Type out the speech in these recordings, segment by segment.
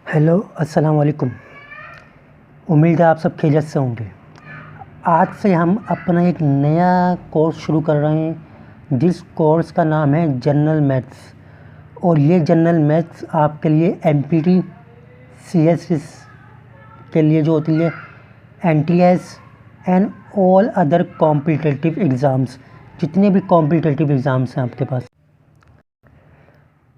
Hello अस्सलाम वालेकुम। उम्मीद है आप सब खैरियत से होंगे। आज से हम अपना एक नया कोर्स शुरू कर रहे हैं जिस कोर्स का नाम है जनरल मैथ्स। और ये जनरल मैथ्स आपके लिए एमपीटी सीएसएस के लिए जो होती है, NTS and all other competitive exams, जितने भी कॉम्पिटिटिव एग्ज़ाम्स हैं आपके पास,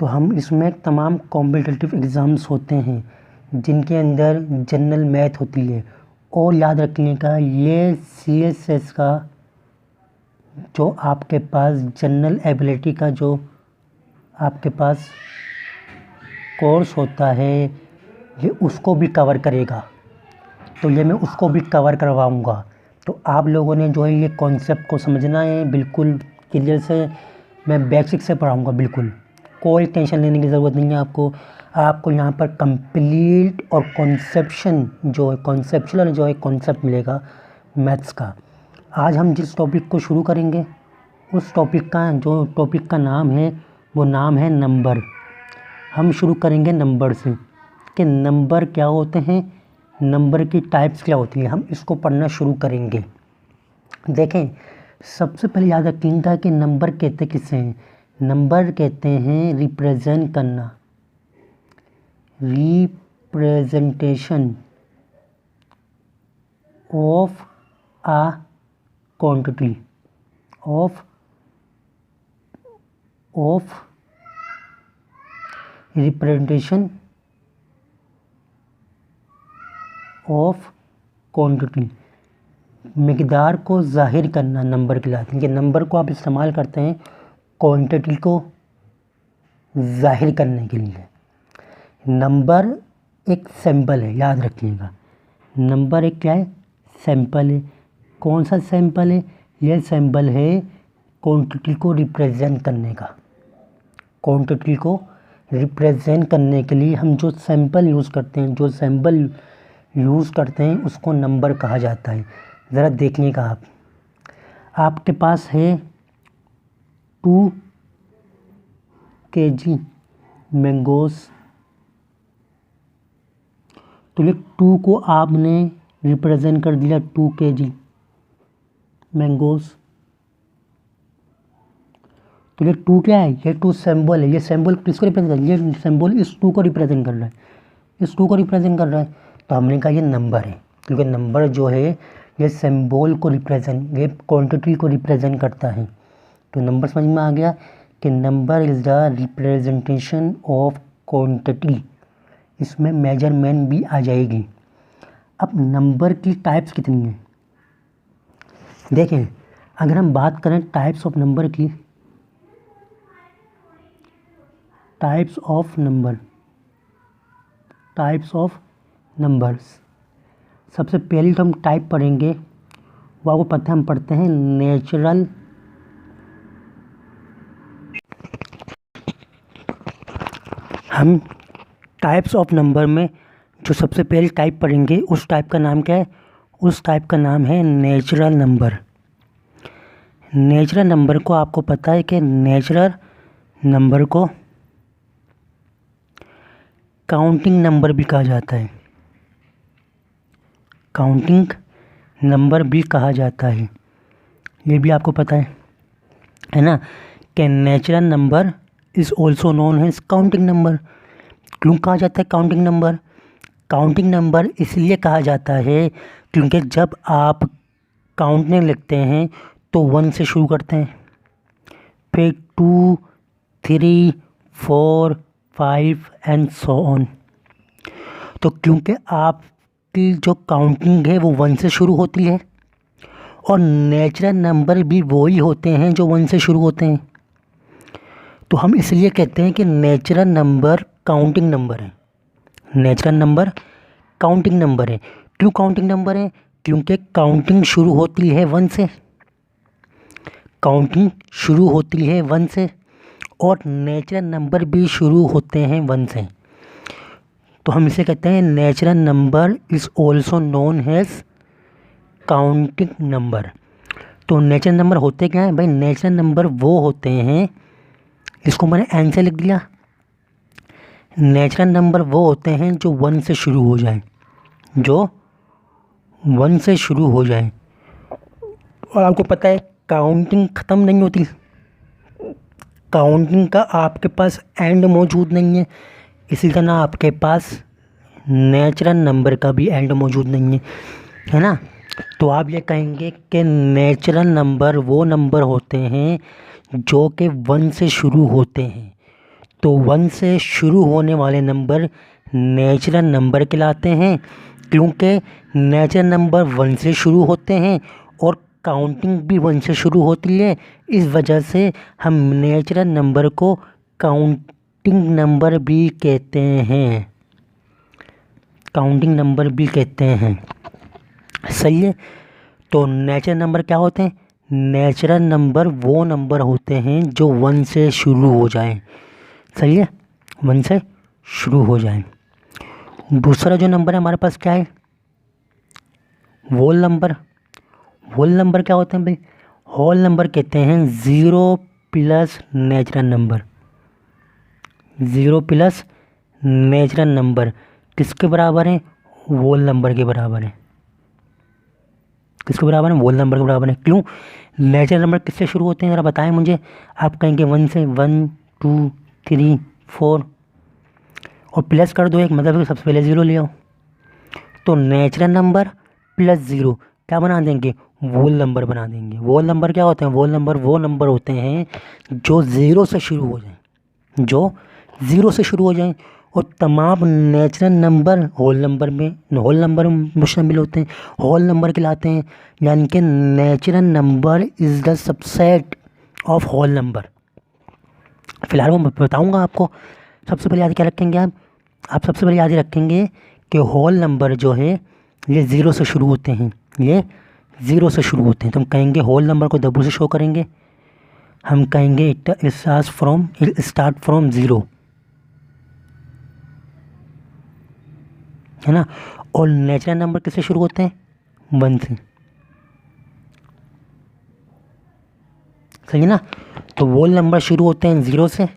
तो हम इसमें तमाम कॉम्पिटिटिव एग्ज़ाम्स होते हैं जिनके अंदर जनरल मैथ होती है। और याद रखने का, ये सीएसएस का जो आपके पास जनरल एबिलिटी का जो आपके पास कोर्स होता है, ये उसको भी कवर करेगा। तो ये मैं उसको भी कवर करवाऊँगा। तो आप लोगों ने जो है ये कॉन्सेप्ट को समझना है बिल्कुल क्लियर से। मैं बेसिक से पढ़ाऊँगा, बिल्कुल कोई टेंशन लेने की ज़रूरत नहीं है आपको यहाँ पर कंप्लीट और कॉन्सेप्चुअल जो है कॉन्सेप्ट मिलेगा मैथ्स का। आज हम जिस टॉपिक को शुरू करेंगे उस टॉपिक का नाम है, वो नाम है नंबर। हम शुरू करेंगे नंबर से कि नंबर क्या होते हैं, नंबर की टाइप्स क्या होती है, हम इसको पढ़ना शुरू करेंगे। देखें, सबसे पहले याद रखिएगा कि नंबर कहते किसे हैं। नंबर कहते हैं रिप्रेजेंट करना, representation of a quantity, of representation of quantity, मिकदार को जाहिर करना नंबर कहलाते हैं। कि नंबर को आप इस्तेमाल करते हैं क्वांटिटी को जाहिर करने के लिए। नंबर एक सैंपल है, याद रखिएगा। नंबर एक क्या है? सैंपल है। कौन सा सैंपल है? यह सैंपल है क्वांटिटी को रिप्रेजेंट करने का। क्वांटिटी को रिप्रेजेंट करने के लिए हम जो सैंपल यूज़ करते हैं, उसको नंबर कहा जाता है। ज़रा देखिएगा, आपके पास है 2 kg मैंगोज़। तो ये 2 को आपने रिप्रेजेंट कर दिया 2 kg मैंगोज़। तो ये 2 क्या है? ये 2 सिंबल है। ये सिंबल किसको रिप्रेजेंट कर रहा है? ये सिंबल इस 2 को रिप्रेजेंट कर रहा है, इस 2 को रिप्रेजेंट कर रहा है। तो हमने कहा ये नंबर है, क्योंकि नंबर जो है ये सिंबल को रिप्रेजेंट, ये क्वांटिटी को रिप्रेजेंट करता है। तो नंबर समझ में आ गया कि number is the representation of quantity. इसमें मेजरमेंट भी आ जाएगी। अब नंबर की टाइप्स कितनी हैं देखें। अगर हम बात करें टाइप्स ऑफ नंबर की, टाइप्स ऑफ नंबर्स, सबसे पहले तो हम टाइप पढ़ेंगे, वो आपको पता है, हम पढ़ते हैं नेचुरल। हम टाइप्स ऑफ नंबर में जो सबसे पहले टाइप पढ़ेंगे, उस टाइप का नाम क्या है? उस टाइप का नाम है नेचुरल नंबर। नेचुरल नंबर को आपको पता है कि नेचुरल नंबर को काउंटिंग नंबर भी कहा जाता है। काउंटिंग नंबर भी कहा जाता है, ये भी आपको पता है ना, कि natural number is also known as counting number. क्यों कहा जाता है काउंटिंग नंबर? काउंटिंग नंबर इसलिए कहा जाता है क्योंकि जब आप काउंटने लगते हैं तो 1 से शुरू करते हैं, फिर 2, 3, 4, 5 एंड सो ऑन। तो क्योंकि आपकी जो काउंटिंग है वो 1 से शुरू होती है, और नेचुरल नंबर भी वही होते हैं जो 1 से शुरू होते हैं, तो हम इसलिए कहते हैं कि नेचुरल नंबर काउंटिंग नंबर है। नेचुरल नंबर काउंटिंग नंबर है। क्यों काउंटिंग नंबर है? क्योंकि काउंटिंग शुरू होती है 1 से, काउंटिंग शुरू होती है 1 से, और नेचुरल नंबर भी शुरू होते हैं 1 से। तो हम इसे कहते हैं natural number is also known as counting number. तो नेचुरल नंबर होते क्या हैं भाई? नेचुरल नंबर वो होते हैं, इसको मैंने एन से लिख दिया। नेचुरल नंबर वो होते हैं जो 1 से शुरू हो जाएं, जो 1 से शुरू हो जाएं। और आपको पता है काउंटिंग ख़त्म नहीं होती, काउंटिंग का आपके पास एंड मौजूद नहीं है, इसी तरह आपके पास नेचुरल नंबर का भी एंड मौजूद नहीं है ना। तो आप ये कहेंगे कि नेचुरल नंबर वो नंबर होते हैं जो कि 1 से शुरू होते हैं। तो 1 से शुरू होने वाले नंबर नेचुरल नंबर कहलाते हैं, क्योंकि नेचुरल नंबर 1 से शुरू होते हैं और काउंटिंग भी 1 से शुरू होती है। इस वजह से हम नेचुरल नंबर को काउंटिंग नंबर भी कहते हैं, काउंटिंग नंबर भी कहते हैं। सही है। तो नेचुरल नंबर क्या होते हैं? नेचुरल नंबर वो नंबर होते हैं जो 1 से शुरू हो जाएं। सही है, 1 से शुरू हो जाएं। दूसरा जो नंबर है हमारे पास क्या है? Whole number. होल नंबर क्या होते हैं भाई? होल नंबर कहते हैं 0 plus natural number. 0 plus natural number किसके बराबर है? होल नंबर के बराबर है। किसके बराबर है? होल नंबर के बराबर है। क्यों? नेचुरल नंबर किससे शुरू होते हैं ज़रा बताएं मुझे। आप कहेंगे 1 से, 1 2 3 4 और प्लस कर दो एक, मतलब सबसे पहले 0 ले आओ। तो नेचुरल नंबर प्लस 0 क्या बना देंगे? होल नंबर बना देंगे। होल नंबर क्या होते हैं? होल नंबर वो नंबर होते हैं जो 0 से शुरू हो जाएं, जो 0 से शुरू हो जाएं। और तमाम नेचुरल नंबर होल नंबर में शामिल होते हैं, होल नंबर कहलाते हैं। यानी कि natural number is the subset of whole number. फिलहाल वो मैं बताऊंगा आपको। सबसे पहले याद क्या रखेंगे आप सबसे पहले याद रखेंगे कि होल नंबर जो है ये 0 से शुरू होते हैं, ये 0 से शुरू होते हैं। तो हम कहेंगे होल नंबर को W से शो करेंगे। हम कहेंगे इट स्टार्ट फ्रॉम 0, है ना। और नेचुरल नंबर किससे शुरू होते हैं? 1 से। सही है ना। तो होल नंबर शुरू होते हैं 0 से,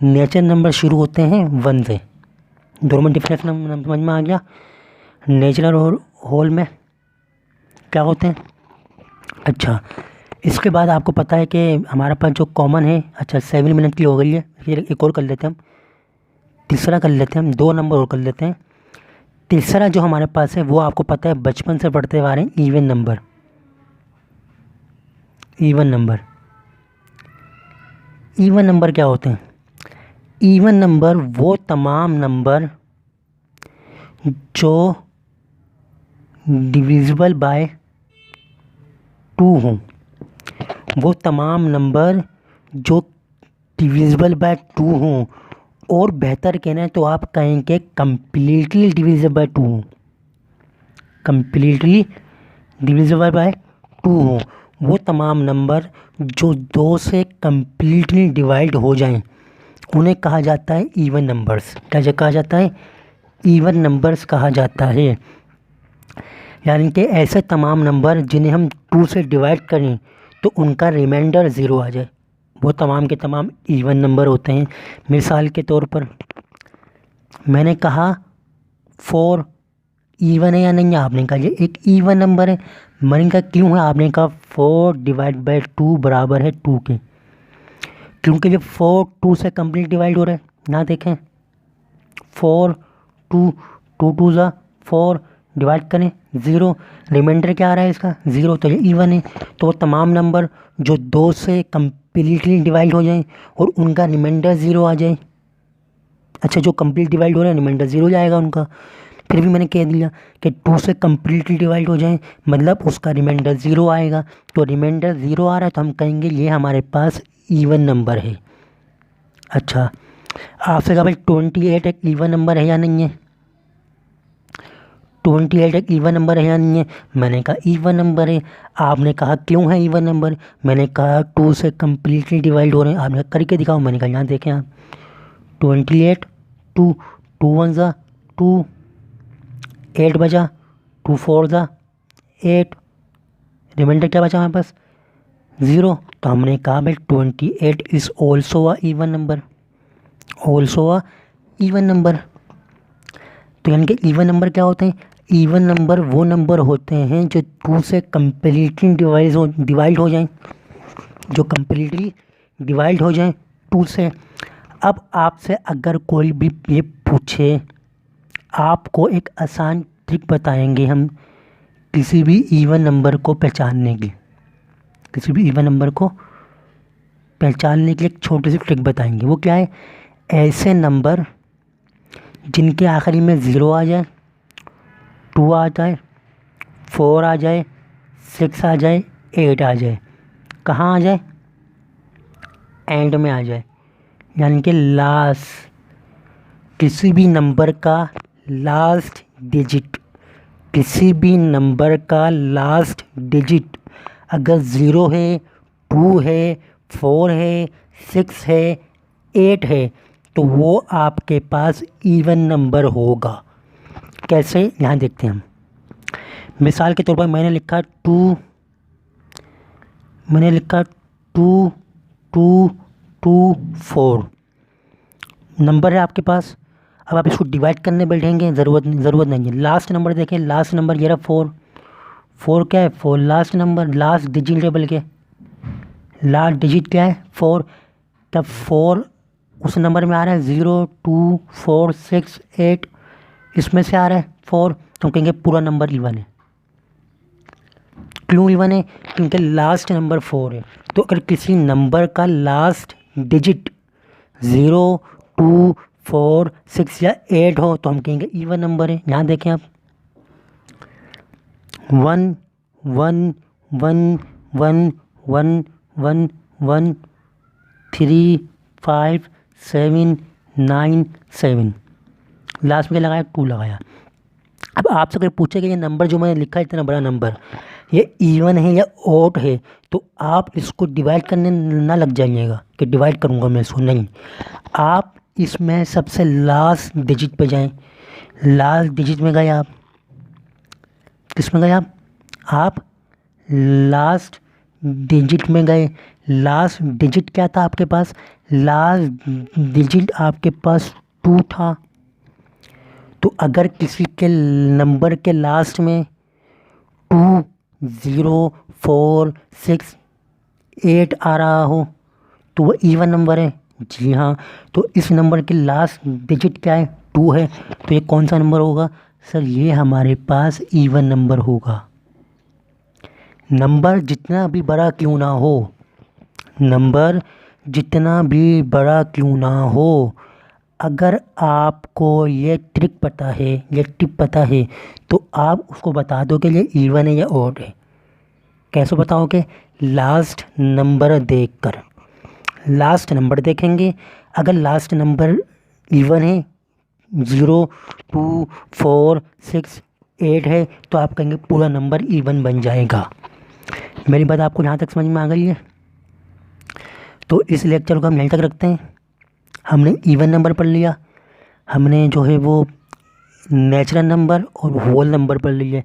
नेचुरल नंबर शुरू होते हैं 1 से। दोनों में डिफरेंस समझ में आ गया। नेचुरल और होल में क्या होते हैं? अच्छा, इसके बाद आपको पता है कि हमारे पास जो कॉमन है, अच्छा 7 मिनट की हो गई है, फिर एक और कर लेते हैं हम, तीसरा कर लेते हैं हम, 2 नंबर और कर लेते हैं। तीसरा जो हमारे पास है वो आपको पता है बचपन से पढ़ते आ रहे हैं, even number. Even number, even number क्या होते हैं? इवन नंबर वो तमाम नंबर जो डिविजिबल बाय 2 हों, वो तमाम नंबर जो डिविजिबल बाय 2 हों, और बेहतर कहना है तो आप कहेंगे कम्प्लीटली डिविजिबल बाय 2 हों, कम्प्लीटली डिविजिबल बाय 2 हों। वो तमाम नंबर जो 2 से कम्प्लीटली डिवाइड हो जाएं, उन्हें कहा जाता है इवन नंबर्स। क्या कहा जाता है? इवन नंबर्स कहा जाता है। यानी कि ऐसे तमाम नंबर जिन्हें हम 2 से डिवाइड करें तो उनका रिमाइंडर 0 आ जाए, वो तमाम के तमाम इवन नंबर होते हैं। मिसाल के तौर पर मैंने कहा 4 इवन है या नहीं है? आपने कहा ये एक इवन नंबर है। मैंने कहा क्यों है? आपने कहा 4 डिवाइड बाई 2 बराबर है 2 के, क्योंकि ये 4 2 से कंप्लीट डिवाइड हो रहा है ना। देखें 4 2 2 2 ज़ा 4 डिवाइड करें 0, रिमाइंडर क्या आ रहा है इसका? 0। तो ये इवन है। तो वो तमाम नंबर जो 2 से कम्प्लीटली डिवाइड हो जाएं और उनका रिमाइंडर 0 आ जाए। अच्छा, जो कंप्लीट डिवाइड हो रहा है रिमाइंडर 0 जाएगा उनका। फिर भी मैंने कह दिया कि 2 से कम्प्लीटली डिवाइड हो जाए मतलब उसका रिमाइंडर 0 आएगा। तो रिमाइंडर 0 आ रहा है तो हम कहेंगे ये हमारे पास इवन नंबर है। अच्छा, आपसे कहा भाई 28 एक इवन नंबर है या नहीं है? 28 एक इवन नंबर है या नहीं है? मैंने कहा इवन नंबर है। आपने कहा क्यों है इवन नंबर? मैंने कहा 2 से कम्प्लीटली डिवाइड हो रहे हैं। आपने करके दिखाओ। मैंने कहा यहाँ देखें आप, 28 2 2 1 ज़ा 2, 8 बचा, 2 4 ज़ा 8, रिमाइंडर क्या बचा हमारे पास? 0। तो हमने कहा भाई 28 is also a even number, also a even number. तो यानी कि इवन नंबर क्या होते हैं? इवन नंबर वो नंबर होते हैं जो 2 से कम्प्लीटली डिवाइड हो जाएं, जो कम्प्लीटली डिवाइड हो जाएं 2 से। अब आपसे अगर कोई भी ये पूछे, आपको एक आसान ट्रिक बताएंगे हम किसी भी इवन नंबर को पहचानने की। किसी भी इवन नंबर को पहचानने के लिए एक छोटी सी ट्रिक बताएंगे। वो क्या है? ऐसे नंबर जिनके आखिरी में 0 आ जाए, 2 आ जाए, 4 आ जाए, 6 आ जाए, 8 आ जाए। कहाँ आ जाए? एंड में आ जाए। यानी कि लास्ट, किसी भी नंबर का लास्ट डिजिट, किसी भी नंबर का लास्ट डिजिट अगर 0 है, 2 है, 4 है, 6 है, 8 है, तो वो आपके पास इवन नंबर होगा। कैसे? यहाँ देखते हैं हम। मिसाल के तौर पर मैंने लिखा 2 2 2 2 4 नंबर है आपके पास। अब आप इसको डिवाइड करने बैठेंगे, ज़रूरत नहीं है। लास्ट नंबर देखें, लास्ट नंबर ये रहा 4 क्या है? 4 last number, last digit table के लास्ट डिजिट क्या है? 4। तब 4 उस नंबर में आ रहा है 0 2 4 6 8, इसमें से आ रहा है 4, तो कहेंगे पूरा नंबर इवन है। क्यों इवन है? क्योंकि लास्ट नंबर 4 है। तो अगर किसी नंबर का लास्ट डिजिट 0 2 4 6 या 8 हो तो हम कहेंगे इवन नंबर है। यहाँ देखें आप 1 1 1 1 1 1 1 3 5 7 9 7, लास्ट में क्या लगाया? 2 लगाया। अब आपसे अगर पूछे कि ये नंबर जो मैंने लिखा है इतना बड़ा नंबर, ये इवन है या ऑड है, तो आप इसको डिवाइड करने ना लग जाइएगा कि डिवाइड करूँगा मैं इसको, नहीं। आप इसमें सबसे लास्ट डिजिट पे जाएं। लास्ट डिजिट में गए आप, किस में गए आप लास्ट डिजिट में गए। लास्ट डिजिट क्या था आपके पास? लास्ट डिजिट आपके पास 2 था। तो अगर किसी के नंबर के लास्ट में 2 0 4 6 8 आ रहा हो तो वो इवन नंबर है। जी हाँ, तो इस नंबर के लास्ट डिजिट क्या है? 2 है। तो ये कौन सा नंबर होगा? सर ये हमारे पास इवन नंबर होगा। नंबर जितना भी बड़ा क्यों ना हो, नंबर जितना भी बड़ा क्यों ना हो, अगर आपको ये ट्रिक पता है, ये टिप पता है, तो आप उसको बता दो कि ये इवन है या ऑड है। कैसे बताओगे? लास्ट नंबर देखकर। लास्ट नंबर देखेंगे, अगर लास्ट नंबर इवन है 0 2 4 6 8 है तो आप कहेंगे पूरा नंबर इवन बन जाएगा। मेरी बात आपको यहाँ तक समझ में आ गई है? तो इस लेक्चर को हम यहीं तक रखते हैं। हमने इवन नंबर पढ़ लिया, हमने जो है वो नेचुरल नंबर और होल नंबर पढ़ लिए,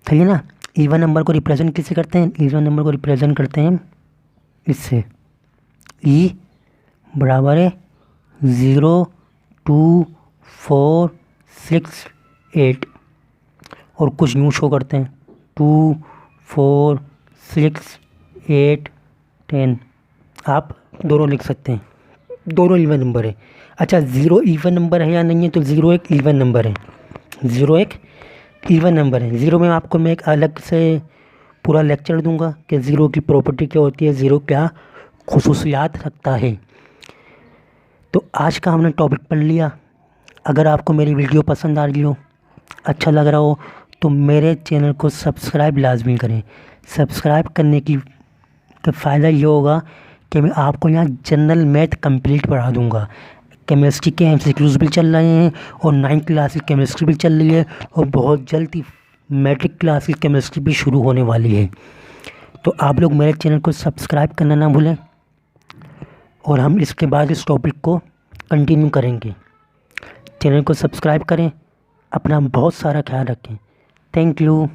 ठीक है ना। इवन नंबर को रिप्रेजेंट किससे करते हैं? इवन नंबर को रिप्रेजेंट करते हैं इससे, ई बराबर है 0 2 4 6 8, और कुछ यूँ शो करते हैं 2 4 6 8 10। आप दोनों लिख सकते हैं, दोनों इवन नंबर है। अच्छा, 0 इवन नंबर है या नहीं है? तो 0 एक इवन नंबर है, 0 एक इवन नंबर है। 0 में आपको मैं एक अलग से पूरा लेक्चर दूंगा कि 0 की प्रॉपर्टी क्या होती है, 0 क्या खुसूसियात रखता है। तो आज का हमने टॉपिक पढ़ लिया। अगर आपको मेरी वीडियो पसंद आ रही हो, अच्छा लग रहा हो, तो मेरे चैनल को सब्सक्राइब लाजमी करें। सब्सक्राइब करने की का फ़ायदा ये होगा कि मैं आपको यहाँ जनरल मैथ कंप्लीट पढ़ा दूँगा। केमिस्ट्री के MCQs भी चल रहे हैं और 9th क्लास की केमिस्ट्री भी चल रही है, और बहुत जल्द ही मैट्रिक क्लास की केमिस्ट्री भी शुरू होने वाली है। तो आप लोग मेरे चैनल को सब्सक्राइब करना ना भूलें, और हम इसके बाद इस टॉपिक को कंटिन्यू करेंगे। चैनल को सब्सक्राइब करें, अपना बहुत सारा ख्याल रखें। Thank you.